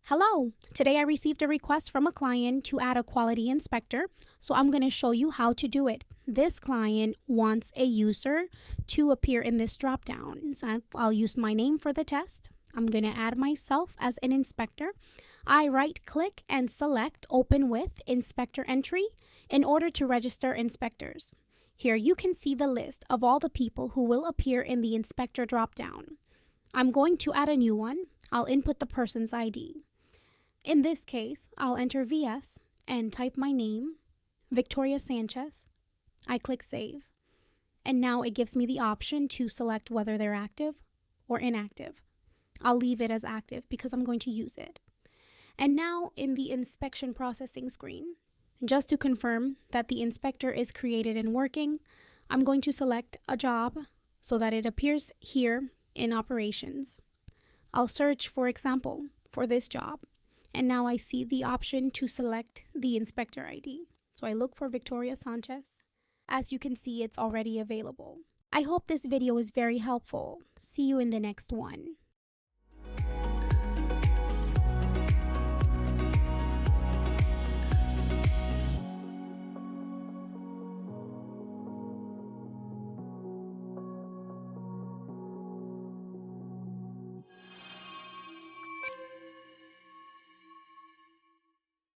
Hello, today I received a request from a client to add a quality inspector, so I'm going to show you how to do it. This client wants a user to appear in this dropdown. So I'll use my name for the test. I'm going to add myself as an inspector. I right-click and select Open with Inspector Entry in order to register inspectors. Here you can see the list of all the people who will appear in the inspector dropdown. I'm going to add a new one. I'll input the person's ID. In this case, I'll enter VS and type my name, Victoria Sánchez. I click Save. And now it gives me the option to select whether they're active or inactive. I'll leave it as active because I'm going to use it. And now in the inspection processing screen, just to confirm that the inspector is created and working, I'm going to select a job so that it appears here in operations. I'll search, for example, for this job. And now I see the option to select the inspector ID. So I look for Victoria Sánchez. As you can see, it's already available. I hope this video is very helpful. See you in the next one.